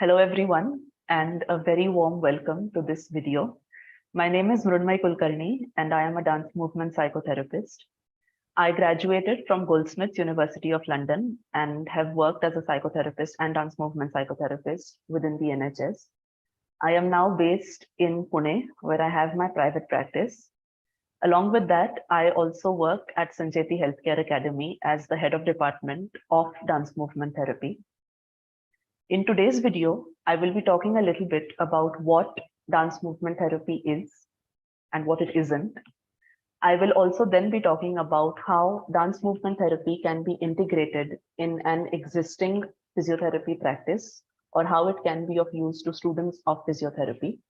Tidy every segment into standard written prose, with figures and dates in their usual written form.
Hello everyone, and a very warm welcome to this video. My name is Mrunmayee Kulkarni, and I am a dance movement psychotherapist. I graduated from Goldsmiths University of London and have worked as a psychotherapist and dance movement psychotherapist within the NHS. I am now based in Pune, where I have my private practice. Along with that, I also work at Sancheti Healthcare Academy as the head of department of dance movement therapy. In today's video, I will be talking a little bit about what dance movement therapy is and what it isn't. I will also then be talking about how dance movement therapy can be integrated in an existing physiotherapy practice or how it can be of use to students of physiotherapy.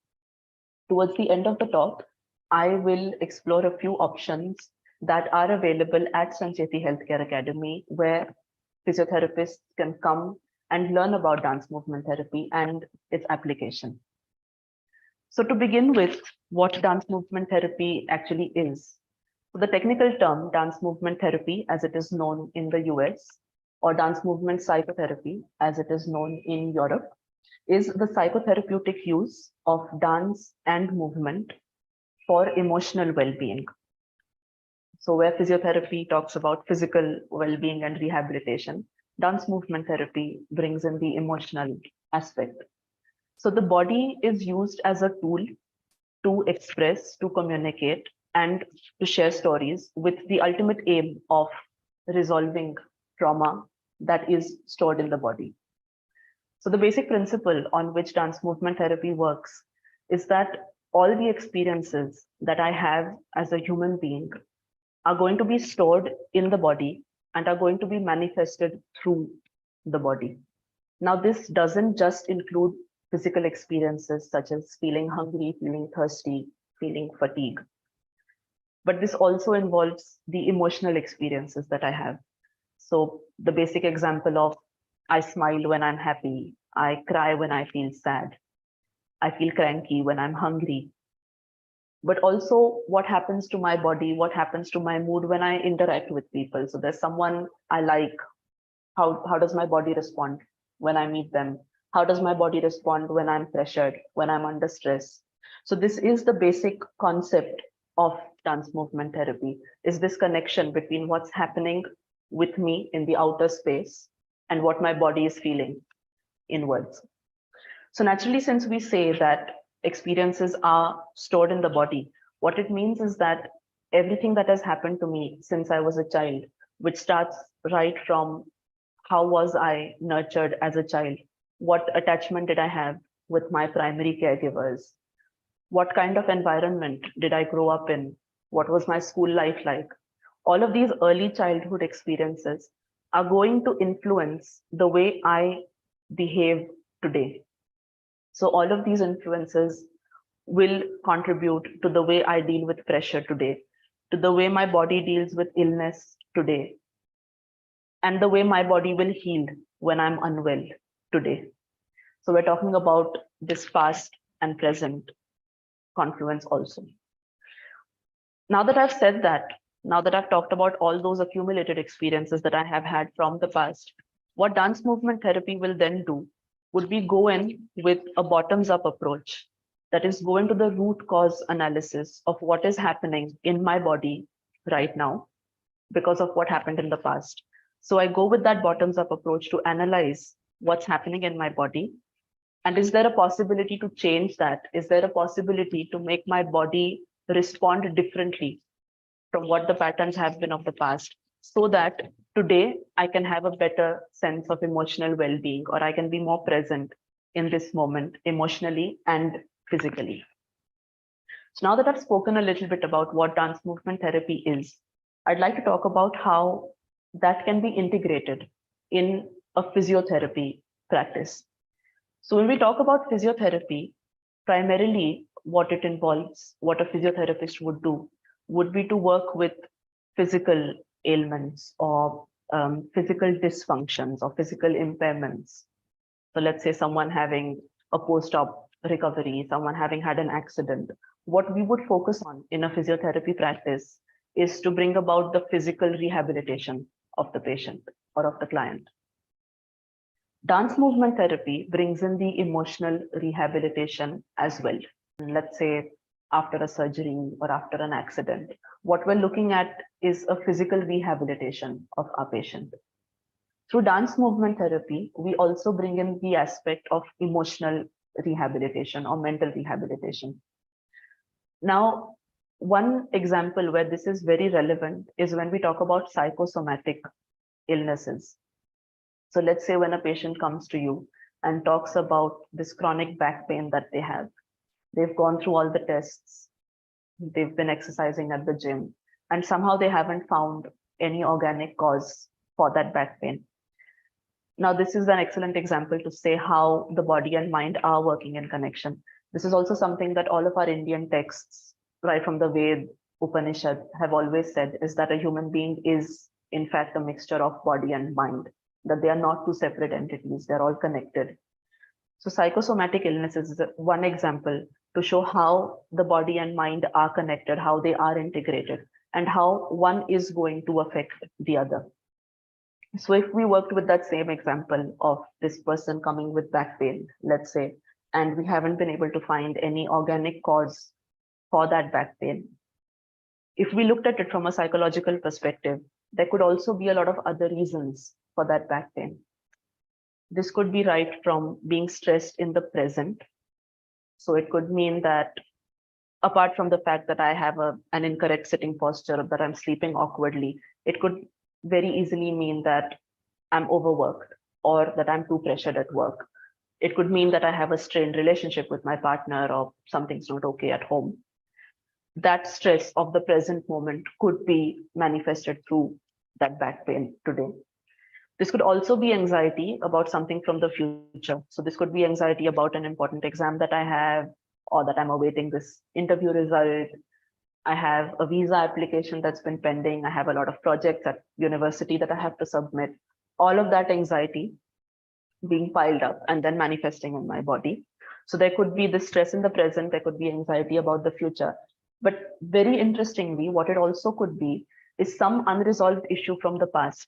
Towards the end of the talk, I will explore a few options that are available at Sancheti Healthcare Academy where physiotherapists can come and learn about dance movement therapy and its application. So to begin with, what dance movement therapy actually is. So the technical term dance movement therapy, as it is known in the US, or dance movement psychotherapy, as it is known in Europe, is the psychotherapeutic use of dance and movement for emotional well-being. So where physiotherapy talks about physical well-being and rehabilitation, dance movement therapy brings in the emotional aspect. So the body is used as a tool to express, to communicate, and to share stories with the ultimate aim of resolving trauma that is stored in the body. So the basic principle on which dance movement therapy works is that all the experiences that I have as a human being are going to be stored in the body and are going to be manifested through the body. Now, this doesn't just include physical experiences such as feeling hungry, feeling thirsty, feeling fatigue, but this also involves the emotional experiences that I have. So the basic example of I smile when I'm happy, I cry when I feel sad, I feel cranky when I'm hungry, but also what happens to my body, what happens to my mood when I interact with people. So there's someone I like, how does my body respond when I meet them? How does my body respond when I'm pressured, when I'm under stress? So this is the basic concept of dance movement therapy, is this connection between what's happening with me in the outer space and what my body is feeling inwards. So naturally, since we say that experiences are stored in the body, what it means is that everything that has happened to me since I was a child, which starts right from how was I nurtured as a child, what attachment did I have with my primary caregivers, what kind of environment did I grow up in, what was my school life like, all of these early childhood experiences are going to influence the way I behave today. So all of these influences will contribute to the way I deal with pressure today, to the way my body deals with illness today, and the way my body will heal when I'm unwell today. So we're talking about this past and present confluence also. Now that I've said that, now that I've talked about all those accumulated experiences that I have had from the past, what dance movement therapy will then do would be go in with a bottoms-up approach, that is go into the root cause analysis of what is happening in my body right now because of what happened in the past. So I go with that bottoms-up approach to analyze what's happening in my body. And is there a possibility to change that? Is there a possibility to make my body respond differently from what the patterns have been of the past, so that today I can have a better sense of emotional well-being, or I can be more present in this moment emotionally and physically. So now that I've spoken a little bit about what dance movement therapy is, I'd like to talk about how that can be integrated in a physiotherapy practice. So when we talk about physiotherapy, primarily what it involves, what a physiotherapist would do, would be to work with physical ailments or physical dysfunctions or physical impairments. So let's say someone having a post-op recovery, someone having had an accident. What we would focus on in a physiotherapy practice is to bring about the physical rehabilitation of the patient or of the client. Dance movement therapy brings in the emotional rehabilitation as well. Let's say after a surgery or after an accident, what we're looking at is a physical rehabilitation of our patient. Through dance movement therapy, we also bring in the aspect of emotional rehabilitation or mental rehabilitation. Now, one example where this is very relevant is when we talk about psychosomatic illnesses. So let's say when a patient comes to you and talks about this chronic back pain that they have, they've gone through all the tests, they've been exercising at the gym, and somehow they haven't found any organic cause for that back pain. Now, this is an excellent example to say how the body and mind are working in connection. This is also something that all of our Indian texts, right from the Ved, Upanishad, have always said, is that a human being is, in fact, a mixture of body and mind, that they are not two separate entities, they're all connected. So psychosomatic illnesses is one example to show how the body and mind are connected, how they are integrated, and how one is going to affect the other. So if we worked with that same example of this person coming with back pain, let's say, and we haven't been able to find any organic cause for that back pain, if we looked at it from a psychological perspective, there could also be a lot of other reasons for that back pain. This could be right from being stressed in the present. So it could mean that apart from the fact that I have an incorrect sitting posture, that I'm sleeping awkwardly, it could very easily mean that I'm overworked or that I'm too pressured at work. It could mean that I have a strained relationship with my partner or something's not okay at home. That stress of the present moment could be manifested through that back pain today. This could also be anxiety about something from the future. So this could be anxiety about an important exam that I have, or that I'm awaiting this interview result. I have a visa application that's been pending. I have a lot of projects at university that I have to submit. All of that anxiety being piled up and then manifesting in my body. So there could be the stress in the present, there could be anxiety about the future. But very interestingly, what it also could be is some unresolved issue from the past.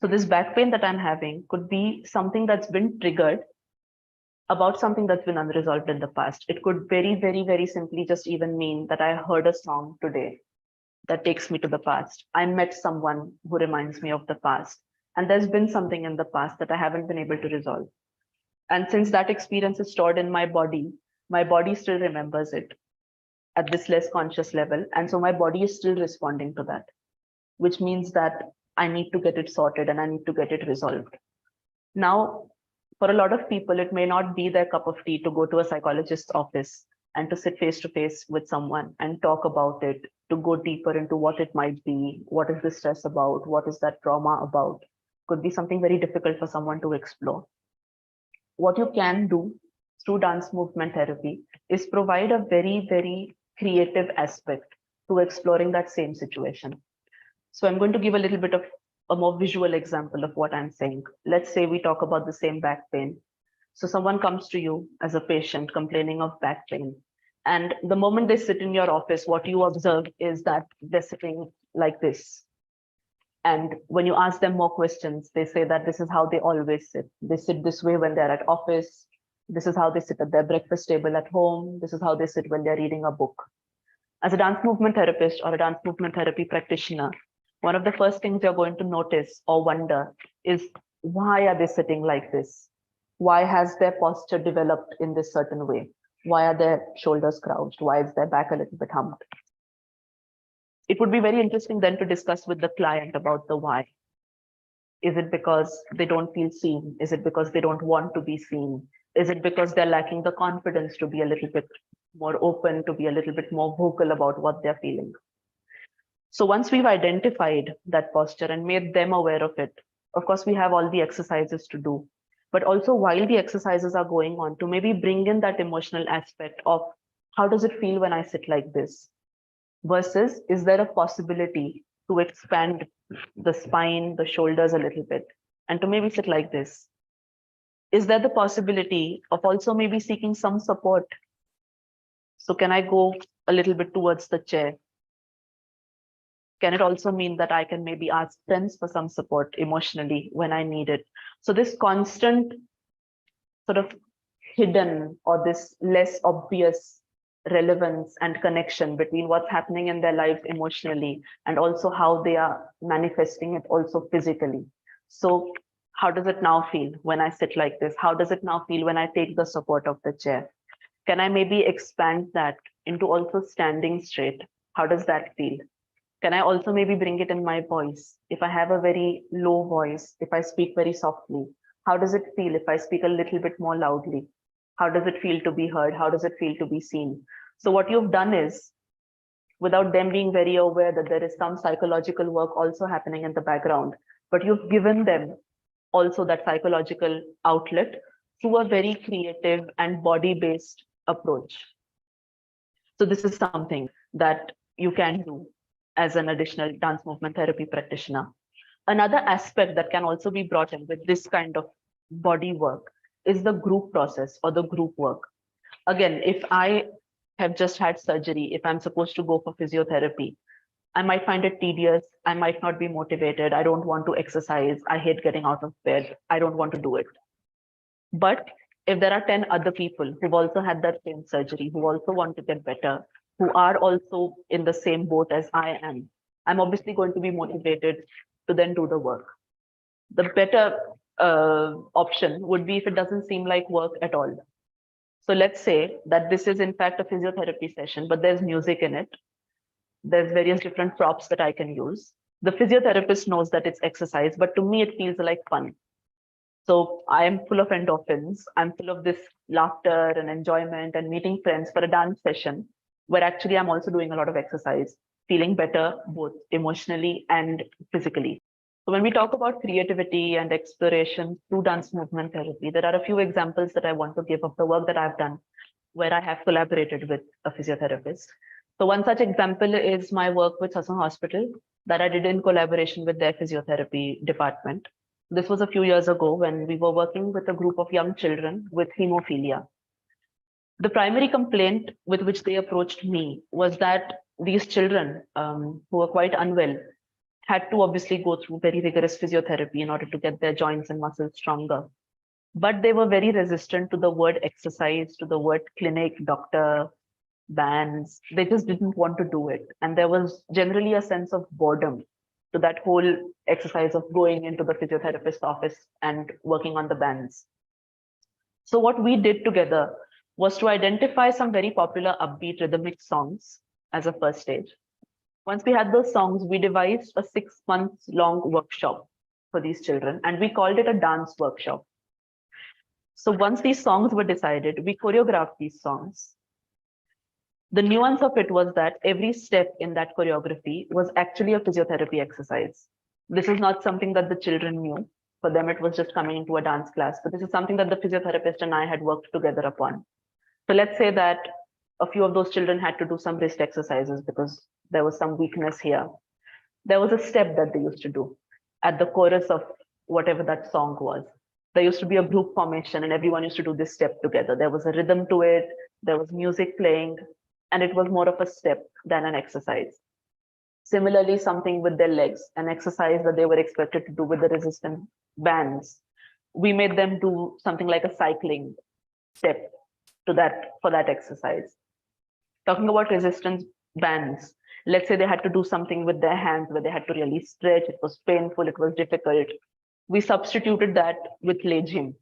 So this back pain that I'm having could be something that's been triggered about something that's been unresolved in the past. It could very simply just even mean that I heard a song today that takes me to the past. I met someone who reminds me of the past. And there's been something in the past that I haven't been able to resolve. And since that experience is stored in my body still remembers it at this less conscious level. And so my body is still responding to that, which means that I need to get it sorted and I need to get it resolved. Now, for a lot of people, it may not be their cup of tea to go to a psychologist's office and to sit face to face with someone and talk about it, to go deeper into what it might be, what is the stress about, what is that trauma about. Could be something very difficult for someone to explore. What you can do through dance movement therapy is provide a very creative aspect to exploring that same situation. So I'm going to give a little bit of a more visual example of what I'm saying. Let's say we talk about the same back pain. So someone comes to you as a patient complaining of back pain. And the moment they sit in your office, what you observe is that they're sitting like this. And when you ask them more questions, they say that this is how they always sit. They sit this way when they're at office. This is how they sit at their breakfast table at home. This is how they sit when they're reading a book. As a dance movement therapist or a dance movement therapy practitioner, one of the first things you're going to notice or wonder is, why are they sitting like this? Why has their posture developed in this certain way? Why are their shoulders crouched? Why is their back a little bit humped? It would be very interesting then to discuss with the client about the why. Is it because they don't feel seen? Is it because they don't want to be seen? Is it because they're lacking the confidence to be a little bit more open, to be a little bit more vocal about what they're feeling? So once we've identified that posture and made them aware of it, of course, we have all the exercises to do. But also while the exercises are going on, to maybe bring in that emotional aspect of, how does it feel when I sit like this? Versus, is there a possibility to expand the spine, the shoulders a little bit, and to maybe sit like this? Is there the possibility of also maybe seeking some support? So can I go a little bit towards the chair? Can it also mean that I can maybe ask friends for some support emotionally when I need it? So this constant sort of hidden or this less obvious relevance and connection between what's happening in their lives emotionally and also how they are manifesting it also physically. So how does it now feel when I sit like this? How does it now feel when I take the support of the chair? Can I maybe expand that into also standing straight? How does that feel? Can I also maybe bring it in my voice? If I have a very low voice, if I speak very softly, how does it feel if I speak a little bit more loudly? How does it feel to be heard? How does it feel to be seen? So what you've done is, without them being very aware that there is some psychological work also happening in the background, but you've given them also that psychological outlet through a very creative and body-based approach. So this is something that you can do as an additional dance movement therapy practitioner. Another aspect that can also be brought in with this kind of body work is the group process or the group work. Again, if I have just had surgery, if I'm supposed to go for physiotherapy, I might find it tedious. I might not be motivated. I don't want to exercise. I hate getting out of bed. I don't want to do it. But if there are 10 other people who've also had that same surgery, who also want to get better, who are also in the same boat as I am, I'm obviously going to be motivated to then do the work. The better option would be if it doesn't seem like work at all. So let's say that this is in fact a physiotherapy session, but there's music in it. There's various different props that I can use. The physiotherapist knows that it's exercise, but to me, it feels like fun. So I am full of endorphins. I'm full of this laughter and enjoyment and meeting friends for a dance session, where actually I'm also doing a lot of exercise, feeling better both emotionally and physically. So when we talk about creativity and exploration through dance movement therapy, there are a few examples that I want to give of the work that I've done where I have collaborated with a physiotherapist. So one such example is my work with Sassoon Hospital that I did in collaboration with their physiotherapy department. This was a few years ago when we were working with a group of young children with hemophilia. The primary complaint with which they approached me was that these children who were quite unwell had to obviously go through very rigorous physiotherapy in order to get their joints and muscles stronger. But they were very resistant to the word exercise, to the word clinic, doctor, bands. They just didn't want to do it. And there was generally a sense of boredom to that whole exercise of going into the physiotherapist's office and working on the bands. So what we did together was to identify some very popular upbeat rhythmic songs as a first stage. Once we had those songs, we devised a 6 months long workshop for these children, and we called it a dance workshop. So once these songs were decided, we choreographed these songs. The nuance of it was that every step in that choreography was actually a physiotherapy exercise. This is not something that the children knew. For them, it was just coming into a dance class, but this is something that the physiotherapist and I had worked together upon. So let's say that a few of those children had to do some wrist exercises because there was some weakness here. There was a step that they used to do at the chorus of whatever that song was. There used to be a group formation and everyone used to do this step together. There was a rhythm to it. There was music playing, and it was more of a step than an exercise. Similarly, something with their legs, an exercise that they were expected to do with the resistance bands. We made them do something like a cycling step to that for that exercise. Talking about resistance bands, let's say they had to do something with their hands where they had to really stretch. It was painful, it was difficult. We substituted that with leg gym.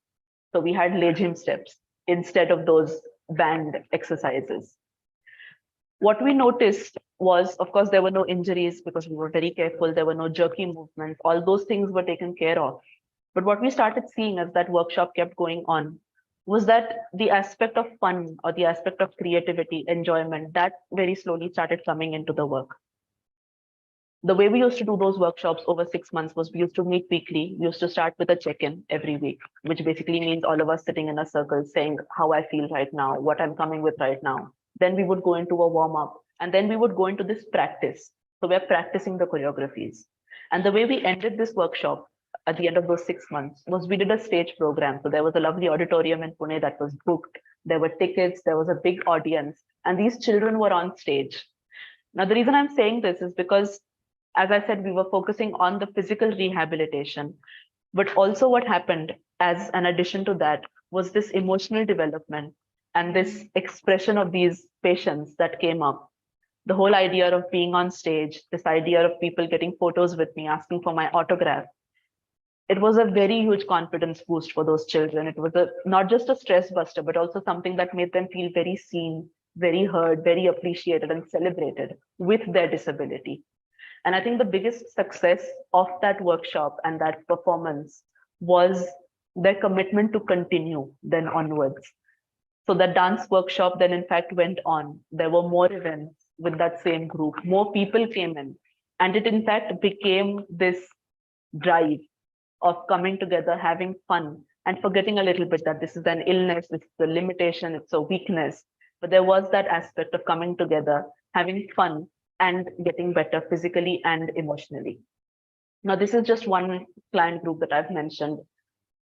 So we had leg gym steps instead of those band exercises. What we noticed was, of course, there were no injuries because we were very careful. There were no jerky movements. All those things were taken care of. But what we started seeing as that workshop kept going on was that the aspect of fun or the aspect of creativity, enjoyment, that very slowly started coming into the work. The way we used to do those workshops over 6 months was we used to meet weekly. We used to start with a check-in every week, which basically means all of us sitting in a circle saying how I feel right now, what I'm coming with right now. Then we would go into a warm-up, and then we would go into this practice. So we're practicing the choreographies. And the way we ended this workshop at the end of those 6 months was we did a stage program. So there was a lovely auditorium in Pune that was booked. There were tickets, there was a big audience, and these children were on stage. Now, the reason I'm saying this is because, as I said, we were focusing on the physical rehabilitation. But also what happened as an addition to that was this emotional development and this expression of these patients that came up. The whole idea of being on stage, this idea of people getting photos with me, asking for my autograph, it was a very huge confidence boost for those children. It was not just a stress buster, but also something that made them feel very seen, very heard, very appreciated, and celebrated with their disability. And I think the biggest success of that workshop and that performance was their commitment to continue then onwards. So that dance workshop then in fact went on. There were more events with that same group. More people came in. And it in fact became this drive of coming together, having fun, and forgetting a little bit that this is an illness, it's a limitation, it's a weakness. But there was that aspect of coming together, having fun, and getting better physically and emotionally. Now, this is just one client group that I've mentioned.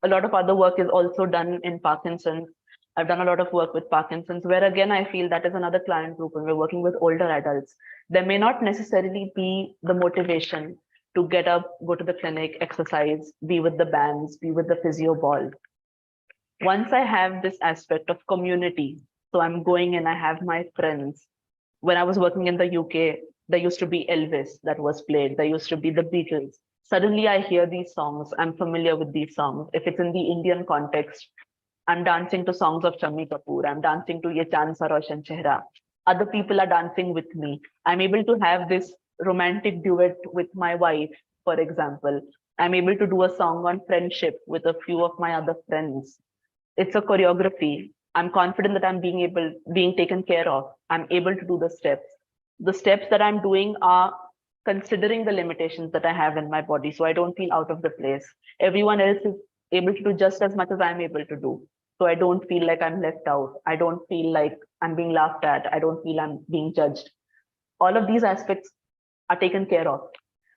A lot of other work is also done in Parkinson's. I've done a lot of work with Parkinson's, where again, I feel that is another client group when we're working with older adults. There may not necessarily be the motivation to get up, go to the clinic, exercise, be with the bands, be with the physio ball. Once I have this aspect of community, so I'm going in, I have my friends. When I was working in the UK, there used to be Elvis that was played. There used to be the Beatles. Suddenly I hear these songs. I'm familiar with these songs. If it's in the Indian context, I'm dancing to songs of Shammi Kapoor. I'm dancing to Ye Chand Sa Roshan Chehra. Other people are dancing with me. I'm able to have this romantic duet with my wife, for example. I'm able to do a song on friendship with a few of my other friends. It's a choreography. I'm confident that I'm being taken care of. I'm able to do the steps. The steps that I'm doing are considering the limitations that I have in my body, so I don't feel out of the place. Everyone else is able to do just as much as I'm able to do. So I don't feel like I'm left out. I don't feel like I'm being laughed at. I don't feel I'm being judged. All of these aspects are taken care of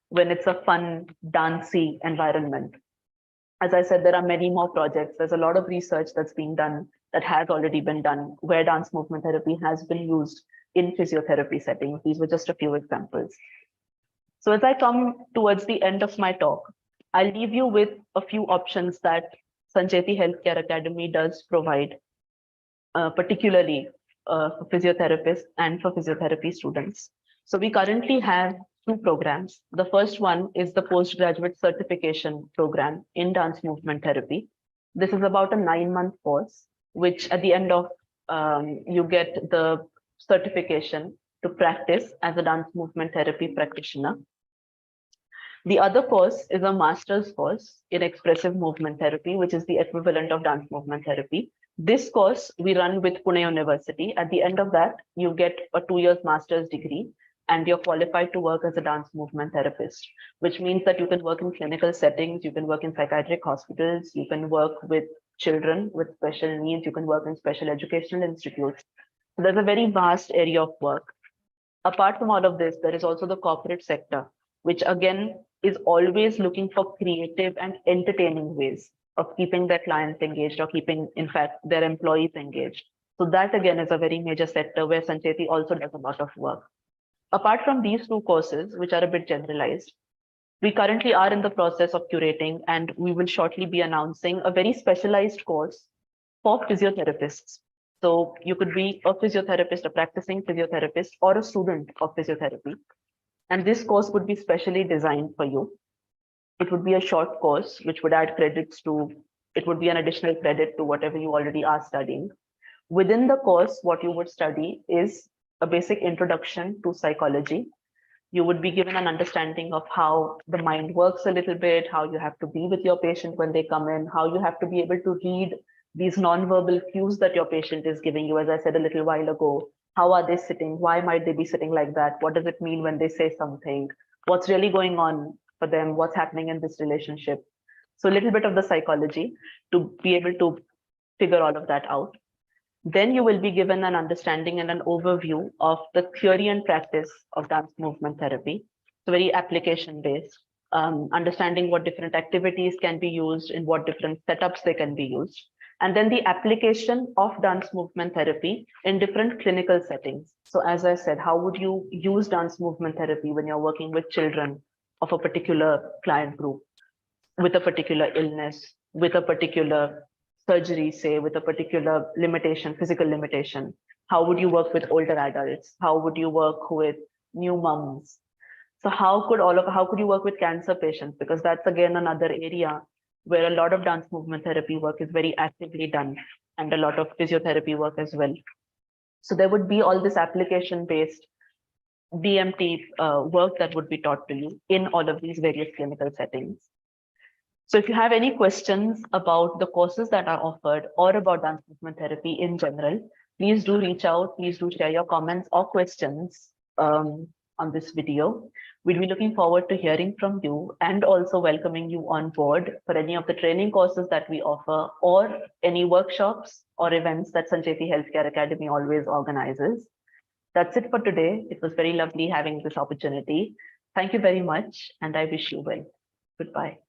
when it's a fun, dancey environment. As I said, there are many more projects. There's a lot of research that's being done that has already been done where dance movement therapy has been used in physiotherapy settings. These were just a few examples. So as I come towards the end of my talk, I'll leave you with a few options that Sancheti Healthcare Academy does provide, particularly for physiotherapists and for physiotherapy students. So we currently have two programs. The first one is the postgraduate certification program in dance movement therapy. This is about a 9-month course, which at the end of you get the certification to practice as a dance movement therapy practitioner. The other course is a master's course in expressive movement therapy, which is the equivalent of dance movement therapy. This course we run with Pune University. At the end of that, you get a 2-year master's degree and you're qualified to work as a dance movement therapist, which means that you can work in clinical settings, you can work in psychiatric hospitals, you can work with children with special needs, you can work in special educational institutes. So there's a very vast area of work. Apart from all of this, there is also the corporate sector, which again is always looking for creative and entertaining ways of keeping their clients engaged or keeping, in fact, their employees engaged. So that again is a very major sector where Sancheti also does a lot of work. Apart from these two courses, which are a bit generalized, we currently are in the process of curating and we will shortly be announcing a very specialized course for physiotherapists. So you could be a physiotherapist, a practicing physiotherapist, or a student of physiotherapy. And this course would be specially designed for you. It would be a short course, which would add credits to, it would be an additional credit to whatever you already are studying. Within the course, what you would study is a basic introduction to psychology. You would be given an understanding of how the mind works a little bit, how you have to be with your patient when they come in, how you have to be able to read these nonverbal cues that your patient is giving you. As I said a little while ago, how are they sitting? Why might they be sitting like that? What does it mean when they say something? What's really going on for them? What's happening in this relationship? So a little bit of the psychology to be able to figure all of that out. Then you will be given an understanding and an overview of the theory and practice of dance movement therapy. So very application based, understanding what different activities can be used, in what different setups they can be used. And then the application of dance movement therapy in different clinical settings. So as I said, how would you use dance movement therapy when you're working with children of a particular client group? with a particular illness, with a particular surgery, say, with a particular limitation, physical limitation? How would you work with older adults? How would you work with new moms? So how could you work with cancer patients? Because that's again another area where a lot of dance movement therapy work is very actively done, and a lot of physiotherapy work as well. So there would be all this application-based DMT work that would be taught to you in all of these various clinical settings. So if you have any questions about the courses that are offered or about dance movement therapy in general, please do reach out. Please do share your comments or questions on this video. We'll be looking forward to hearing from you and also welcoming you on board for any of the training courses that we offer or any workshops or events that Sancheti Healthcare Academy always organizes. That's it for today. It was very lovely having this opportunity. Thank you very much, and I wish you well. Goodbye.